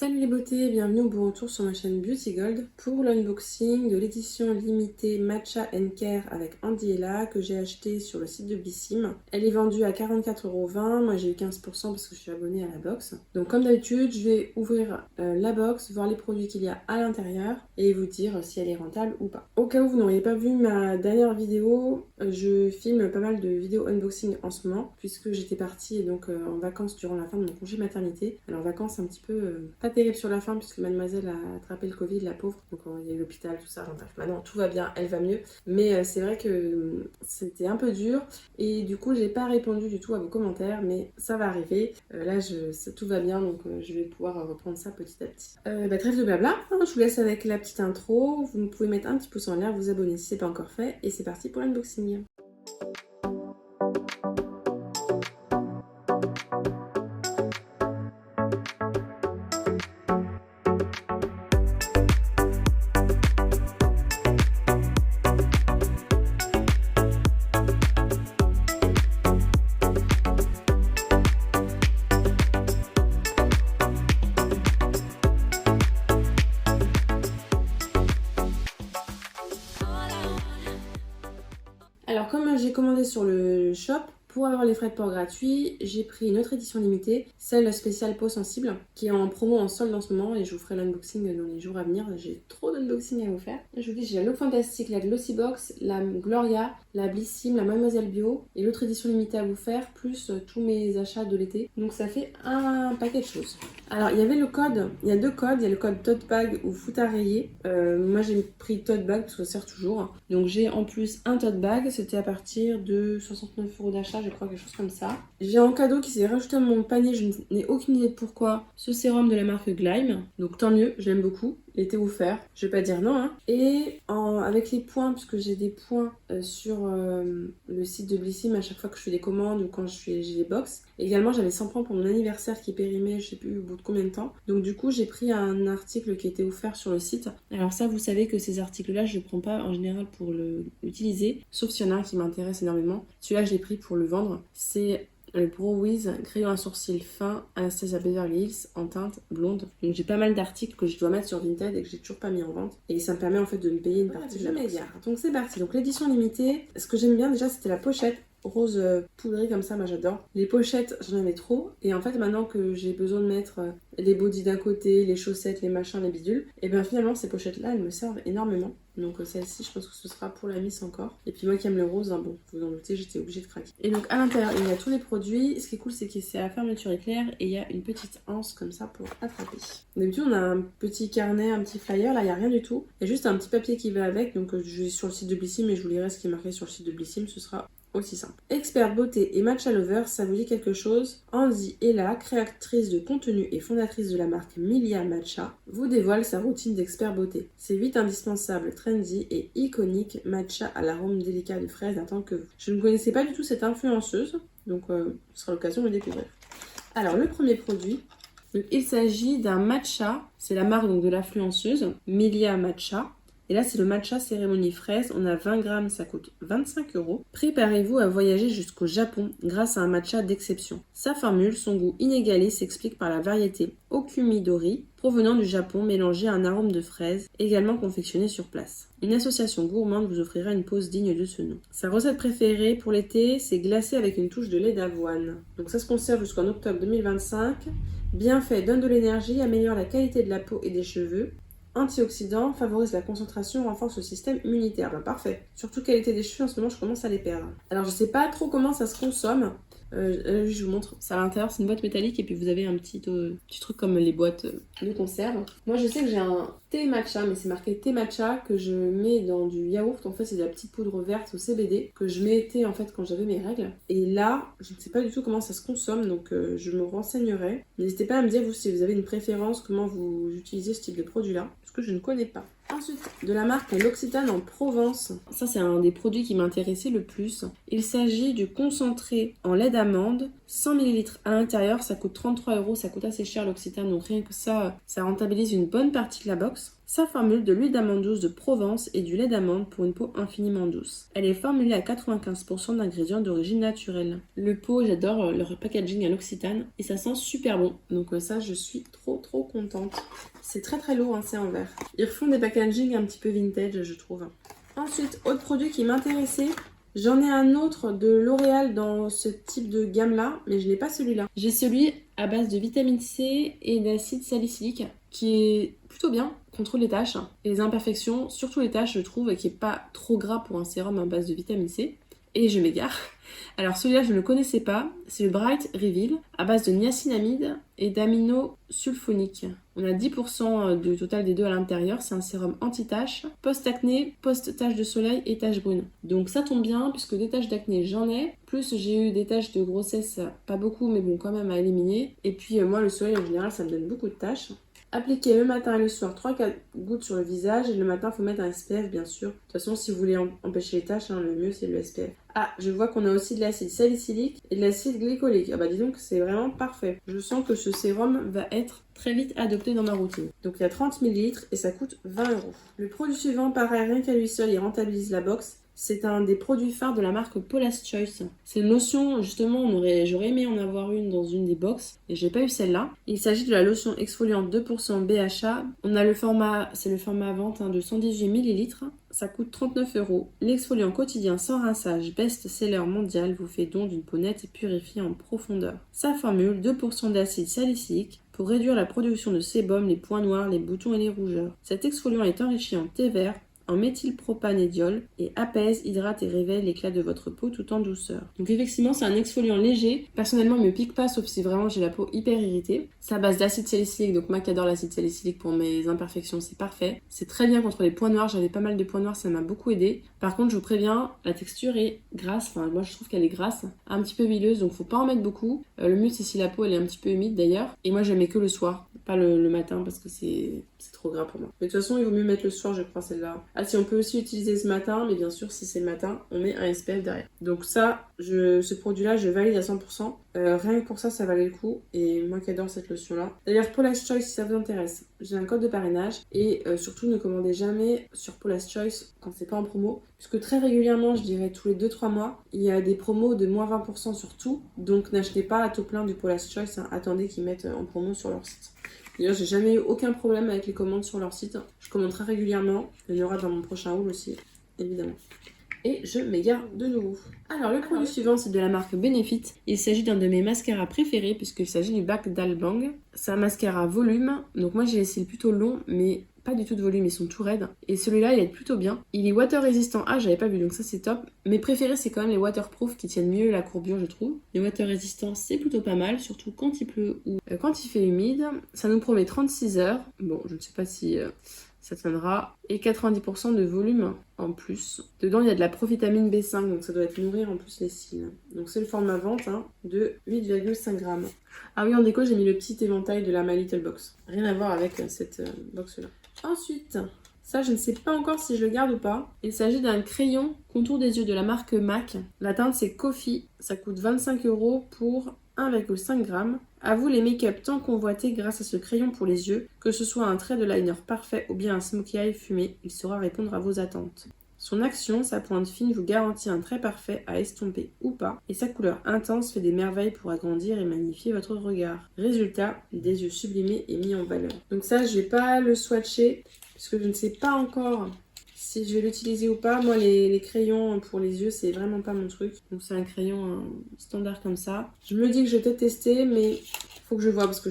Salut les beautés, bienvenue au bon retour sur ma chaîne Beauty Gold pour l'unboxing de l'édition limitée Matcha & Care avec Andy Ella que j'ai acheté sur le site de Blissim. Elle est vendue à 44,20 €, moi j'ai eu 15% parce que je suis abonnée à la box. Donc comme d'habitude, je vais ouvrir la box, voir les produits qu'il y a à l'intérieur et vous dire si elle est rentable ou pas. Au cas où vous n'auriez pas vu ma dernière vidéo, je filme pas mal de vidéos unboxing en ce moment puisque j'étais partie donc en vacances durant la fin de mon congé maternité. Alors vacances un petit peu pas terrible sur la fin puisque mademoiselle a attrapé le Covid, la pauvre, donc il y a eu l'hôpital, tout ça, enfin bref, maintenant tout va bien, elle va mieux, mais c'est vrai que c'était un peu dur et du coup j'ai pas répondu du tout à vos commentaires, mais ça va arriver, tout va bien, donc je vais pouvoir reprendre ça petit à petit. Trêve de blabla, hein, je vous laisse avec la petite intro, vous pouvez mettre un petit pouce en l'air, vous abonner si c'est pas encore fait, et c'est parti pour l'unboxing. Alors comme j'ai commandé sur le shop, pour avoir les frais de port gratuits, j'ai pris une autre édition limitée, celle spéciale peau sensible, qui est en promo en solde en ce moment et je vous ferai l'unboxing dans les jours à venir. J'ai trop d'unboxing à vous faire. Je vous dis, j'ai la Look Fantastique, la Glossybox, la Gloria, la Blissim, la Mademoiselle Bio et l'autre édition limitée à vous faire, plus tous mes achats de l'été. Donc ça fait un paquet de choses. Alors il y avait le code, il y a deux codes, il y a le code tote bag ou foot à rayer. Moi j'ai pris tote bag parce que ça sert toujours. Donc j'ai en plus un tote bag, c'était à partir de 69 € d'achat, je crois, quelque chose comme ça. J'ai en cadeau qui s'est rajouté à mon panier, je n'ai aucune idée de pourquoi, ce sérum de la marque Glyme. Donc tant mieux, j'aime beaucoup. Il était offert, je vais pas dire non. Hein. Et avec les points, puisque j'ai des points sur le site de Blissim à chaque fois que je fais des commandes ou quand j'ai des box. Également, j'avais 100 points pour mon anniversaire qui est périmé, je sais plus au bout de combien de temps. Donc du coup, j'ai pris un article qui était offert sur le site. Alors ça, vous savez que ces articles-là, je ne prends pas en général pour l'utiliser, sauf s'il y en a un qui m'intéresse énormément. Celui-là, je l'ai pris pour le vendre. C'est le Brow Wiz crayon à sourcils fin Anastasia Beverly Hills en teinte blonde. Donc j'ai pas mal d'articles que je dois mettre sur Vinted et que j'ai toujours pas mis en vente. Et ça me permet en fait de me payer une partie de la box. Donc c'est parti. Donc l'édition limitée, ce que j'aime bien déjà c'était la pochette. Rose poudrée comme ça, moi j'adore. Les pochettes, j'en avais trop. Et en fait, maintenant que j'ai besoin de mettre les bodys d'un côté, les chaussettes, les machins, les bidules, et bien finalement, ces pochettes-là, elles me servent énormément. Donc celle-ci, je pense que ce sera pour la Miss encore. Et puis moi qui aime le rose, hein, bon, vous en doutez, j'étais obligée de craquer. Et donc à l'intérieur, il y a tous les produits. Ce qui est cool, c'est que c'est à fermeture éclair et il y a une petite anse comme ça pour attraper. D'habitude, on a un petit carnet, un petit flyer. Là, il n'y a rien du tout. Il y a juste un petit papier qui va avec. Donc je vais sur le site de Blissim et je vous lirai ce qui est marqué sur le site de Blissim. Ce sera aussi simple. Expert beauté et matcha lover, ça vous dit quelque chose? Andy Ella, créatrice de contenu et fondatrice de la marque Milia Matcha, vous dévoile sa routine d'expert beauté. Ses 8 indispensables, trendy et iconiques matcha à l'arôme délicat de fraise n'attendent que vous. Je ne connaissais pas du tout cette influenceuse, donc ce sera l'occasion de le découvrir. Alors le premier produit, donc, il s'agit d'un matcha, c'est la marque donc, de l'influenceuse Milia Matcha. Et là, c'est le matcha cérémonie fraise. On a 20 grammes, ça coûte 25 €. Préparez-vous à voyager jusqu'au Japon grâce à un matcha d'exception. Sa formule, son goût inégalé, s'explique par la variété Okumidori, provenant du Japon, mélangée à un arôme de fraise, également confectionné sur place. Une association gourmande vous offrira une pause digne de ce nom. Sa recette préférée pour l'été, c'est glacé avec une touche de lait d'avoine. Donc ça se conserve jusqu'en octobre 2025. Bien fait, donne de l'énergie, améliore la qualité de la peau et des cheveux. Antioxydant, favorise la concentration, renforce le système immunitaire. Ben, parfait. Surtout qualité des cheveux, en ce moment, je commence à les perdre. Alors, je sais pas trop comment ça se consomme. Je vous montre. Ça à l'intérieur, c'est une boîte métallique et puis vous avez un petit truc comme les boîtes de conserve. Moi, je sais que j'ai un thé matcha, mais c'est marqué thé matcha que je mets dans du yaourt. En fait, c'est de la petite poudre verte au CBD que je mettais en fait quand j'avais mes règles. Et là, je ne sais pas du tout comment ça se consomme, donc je me renseignerai. N'hésitez pas à me dire vous si vous avez une préférence, comment vous utilisez ce type de produit-là, parce que je ne connais pas. Ensuite, de la marque L'Occitane en Provence. Ça, c'est un des produits qui m'intéressait le plus. Il s'agit du concentré en lait d'amande, 100 ml à l'intérieur. Ça coûte 33 €. Ça coûte assez cher l'Occitane, donc rien que ça rentabilise une bonne partie de la box. Ça formule de l'huile d'amande douce de Provence et du lait d'amande pour une peau infiniment douce. Elle est formulée à 95% d'ingrédients d'origine naturelle. Le pot, j'adore leur packaging à l'Occitane et ça sent super bon. Donc ça, je suis trop contente. C'est très lourd, hein, c'est en verre. Ils refont des packaging un petit peu vintage, je trouve. Ensuite, autre produit qui m'intéressait. J'en ai un autre de L'Oréal dans ce type de gamme-là, mais je n'ai pas celui-là. J'ai celui à base de vitamine C et d'acide salicylique qui est plutôt bien, contrôle les taches et les imperfections, surtout les taches, je trouve, et qui est pas trop gras pour un sérum à base de vitamine C. Et je m'égare. Alors celui-là, je ne le connaissais pas. C'est le Bright Reveal à base de niacinamide et d'aminosulfonique. On a 10% du total des deux à l'intérieur. C'est un sérum anti-taches, post-acné, post-taches de soleil et taches brunes. Donc ça tombe bien puisque des taches d'acné, j'en ai. Plus j'ai eu des taches de grossesse, pas beaucoup, mais bon, quand même à éliminer. Et puis moi, le soleil en général, ça me donne beaucoup de taches. Appliquer le matin et le soir 3-4 gouttes sur le visage. Et le matin, il faut mettre un SPF, bien sûr. De toute façon, si vous voulez empêcher les taches, le mieux, c'est le SPF. Ah, je vois qu'on a aussi de l'acide salicylique et de l'acide glycolique. Ah bah dis donc, c'est vraiment parfait. Je sens que ce sérum va être très vite adopté dans ma routine. Donc il y a 30 ml et ça coûte 20 €. Le produit suivant, pareil, rien qu'à lui seul, il rentabilise la box. C'est un des produits phares de la marque Paula's Choice. C'est une lotion, justement, j'aurais aimé en avoir une dans une des box, et j'ai pas eu celle-là. Il s'agit de la lotion exfoliante 2% BHA. On a le format, c'est le format à vente de 118 ml. Ça coûte 39 €. L'exfoliant quotidien sans rinçage, best-seller mondial, vous fait don d'une peau nette et purifiée en profondeur. Sa formule, 2% d'acide salicylique, pour réduire la production de sébum, les points noirs, les boutons et les rougeurs. Cet exfoliant est enrichi en thé vert, en méthylpropanédiol et apaise, hydrate et révèle l'éclat de votre peau tout en douceur. Donc effectivement, c'est un exfoliant léger. Personnellement, il me pique pas, sauf si vraiment j'ai la peau hyper irritée. C'est à base d'acide salicylique, donc moi qui adore l'acide salicylique pour mes imperfections, c'est parfait. C'est très bien contre les points noirs, j'avais pas mal de points noirs, ça m'a beaucoup aidé. Par contre, je vous préviens, la texture est grasse, enfin moi je trouve qu'elle est grasse, un petit peu huileuse, donc faut pas en mettre beaucoup. Le mieux c'est si la peau elle est un petit peu humide d'ailleurs. Et moi je la mets que le soir, pas le matin parce que c'est trop gras pour moi. Mais de toute façon, il vaut mieux mettre le soir, je crois, celle-là. Ah si, on peut aussi utiliser ce matin, mais bien sûr, si c'est le matin, on met un SPF derrière. Donc ça, ce produit-là, je valide à 100%. Rien que pour ça, ça valait le coup. Et moi qui adore cette lotion-là. D'ailleurs, Paula's Choice, si ça vous intéresse, j'ai un code de parrainage. Et surtout, ne commandez jamais sur Paula's Choice quand c'est pas en promo. Puisque très régulièrement, je dirais tous les 2-3 mois, il y a des promos de moins 20% sur tout. Donc n'achetez pas à tout plein du Paula's Choice. Attendez qu'ils mettent en promo sur leur site. D'ailleurs, j'ai jamais eu aucun problème avec les commandes sur leur site. Je commande très régulièrement. Il y en aura dans mon prochain haul aussi, évidemment. Et je m'égare de nouveau. Alors, le produit suivant, c'est de la marque Benefit. Il s'agit d'un de mes mascaras préférés puisqu'il s'agit du Bac d'Albang. C'est un mascara volume. Donc moi, j'ai les cils plutôt longs, mais pas du tout de volume, ils sont tout raides. Et celui-là, il est plutôt bien. Il est water résistant. Ah, j'avais pas vu, donc ça c'est top. Mes préférés, c'est quand même les waterproof qui tiennent mieux la courbure, je trouve. Les water résistants, c'est plutôt pas mal, surtout quand il pleut ou quand il fait humide. Ça nous promet 36 heures. Bon, je ne sais pas si ça tiendra. Et 90% de volume en plus. Dedans, il y a de la provitamine B5, donc ça doit être nourrir en plus les cils. Donc c'est le format vente de 8,5 grammes. Ah oui, en déco, j'ai mis le petit éventail de la My Little Box. Rien à voir avec cette box-là. Ensuite, ça je ne sais pas encore si je le garde ou pas. Il s'agit d'un crayon contour des yeux de la marque MAC. La teinte c'est Coffee. Ça coûte 25 € pour 1,5 g. À vous les make-up tant convoités grâce à ce crayon pour les yeux. Que ce soit un trait de liner parfait ou bien un smokey eye fumé, il saura répondre à vos attentes. Son action, sa pointe fine vous garantit un trait parfait à estomper ou pas, et sa couleur intense fait des merveilles pour agrandir et magnifier votre regard. Résultat, des yeux sublimés et mis en valeur. Donc ça, je vais pas le swatcher, puisque je ne sais pas encore si je vais l'utiliser ou pas. Moi, les crayons pour les yeux, c'est vraiment pas mon truc. Donc c'est un crayon standard comme ça. Je me dis que je vais peut-être tester, mais faut que je vois parce que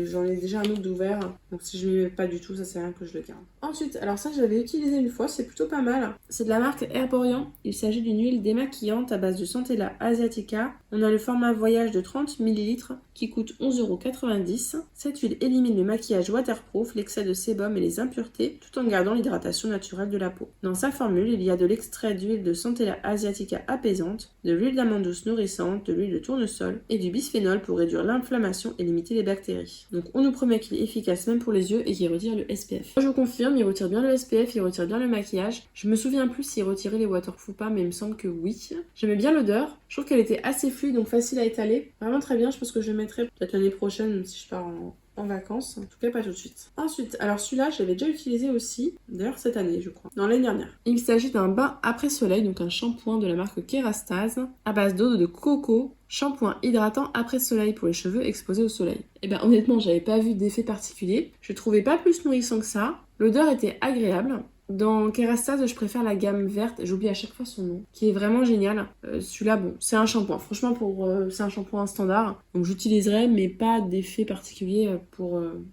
j'en ai déjà un autre d'ouvert. Donc si je ne m'y mets pas du tout, ça sert à rien que je le garde. Ensuite, alors ça je l'avais utilisé une fois, c'est plutôt pas mal. C'est de la marque Herborian. Il s'agit d'une huile démaquillante à base de Centella asiatica. On a le format voyage de 30 ml qui coûte 11,90 €. Cette huile élimine le maquillage waterproof, l'excès de sébum et les impuretés tout en gardant l'hydratation naturelle de la peau. Dans sa formule, il y a de l'extrait d'huile de Centella asiatica apaisante, de l'huile d'amande douce nourrissante, de l'huile de tournesol et du bisphénol pour réduire l'inflammation et limiter les bactéries. Donc on nous promet qu'il est efficace même pour les yeux et qu'il retire le SPF. Moi, je vous confirme, il retire bien le SPF, il retire bien le maquillage. Je me souviens plus s'il retirait les waterproof ou pas, mais il me semble que oui. J'aimais bien l'odeur. Je trouve qu'elle était assez fluide, donc facile à étaler. Vraiment très bien, je pense que je le mettrai peut-être l'année prochaine, si je pars en vacances. En tout cas, pas tout de suite. Ensuite, alors celui-là, je l'avais déjà utilisé aussi, d'ailleurs cette année, je crois. Non, l'année dernière. Il s'agit d'un bain après soleil, donc un shampoing de la marque Kerastase, à base d'eau de coco. Shampoing hydratant après soleil pour les cheveux exposés au soleil. Et ben honnêtement, j'avais pas vu d'effet particulier. Je trouvais pas plus nourrissant que ça. L'odeur était agréable. Dans Kerastase, je préfère la gamme verte, j'oublie à chaque fois son nom, qui est vraiment génial. Celui-là, bon, c'est un shampoing. Franchement, c'est un shampoing standard. Donc j'utiliserai, mais pas d'effet particulier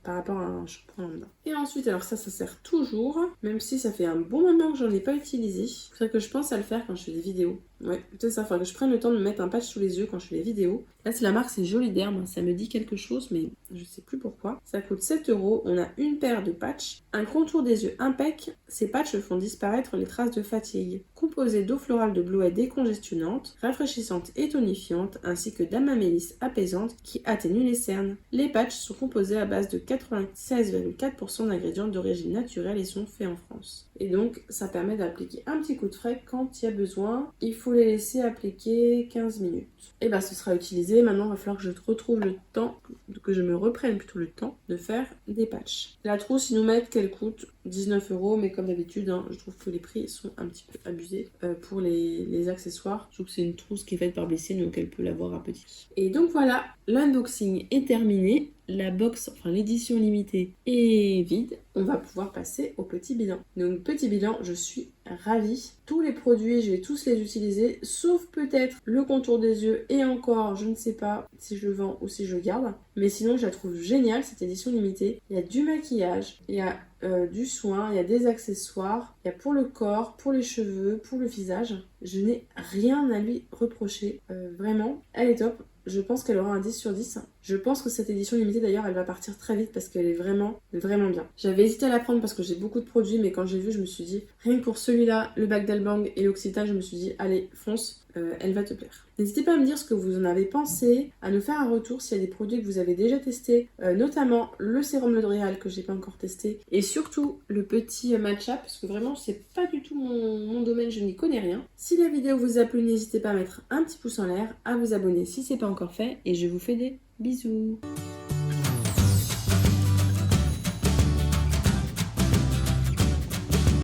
par rapport à un shampoing lambda. Et ensuite, alors ça sert toujours, même si ça fait un bon moment que j'en ai pas utilisé. C'est vrai que je pense à le faire quand je fais des vidéos. Ouais, peut-être ça, faudrait que je prenne le temps de me mettre un patch sous les yeux quand je fais les vidéos. Là, c'est la marque, c'est Joliderme, ça me dit quelque chose, mais je sais plus pourquoi. Ça coûte 7 €, on a une paire de patchs, un contour des yeux impec. Ces patchs font disparaître les traces de fatigue. Composé d'eau florale de bluet décongestionnante, rafraîchissante et tonifiante, ainsi que d'amamélis apaisante qui atténue les cernes. Les patchs sont composés à base de 96,4% d'ingrédients d'origine naturelle et sont faits en France. Et donc, ça permet d'appliquer un petit coup de frais quand il y a besoin. Il faut les laisser appliquer 15 minutes. Et bah, ce sera utilisé. Maintenant, il va falloir que je retrouve le temps, que je me reprenne plutôt le temps de faire des patchs. La trousse, ils nous mettent qu'elle coûte 19 €, mais comme d'habitude, hein, je trouve que les prix sont un petit peu abusés pour les accessoires. Je trouve que c'est une trousse qui est faite par Bessine, donc elle peut l'avoir à petit prix. Et donc voilà, l'unboxing est terminé. La box, enfin l'édition limitée est vide. On va pouvoir passer au petit bilan. Donc petit bilan, je suis ravie. Tous les produits, je vais tous les utiliser, sauf peut-être le contour des yeux et encore, je ne sais pas si je le vends ou si je le garde. Mais sinon, je la trouve géniale cette édition limitée. Il y a du maquillage, il y a du soin, il y a des accessoires, il y a pour le corps, pour les cheveux, pour le visage. Je n'ai rien à lui reprocher. Vraiment, elle est top. Je pense qu'elle aura un 10 sur 10. Je pense que cette édition limitée d'ailleurs elle va partir très vite parce qu'elle est vraiment bien. J'avais hésité à la prendre parce que j'ai beaucoup de produits, mais quand j'ai vu je me suis dit rien que pour celui-là, le Bac d'Albang et l'Occitane, je me suis dit allez fonce, elle va te plaire. N'hésitez pas à me dire ce que vous en avez pensé, à nous faire un retour s'il y a des produits que vous avez déjà testés, notamment le sérum L'Oréal que j'ai pas encore testé, et surtout le petit matcha parce que vraiment c'est pas du tout mon domaine, je n'y connais rien. Si la vidéo vous a plu, n'hésitez pas à mettre un petit pouce en l'air, à vous abonner si c'est pas encore fait, et je vous fais des bisous.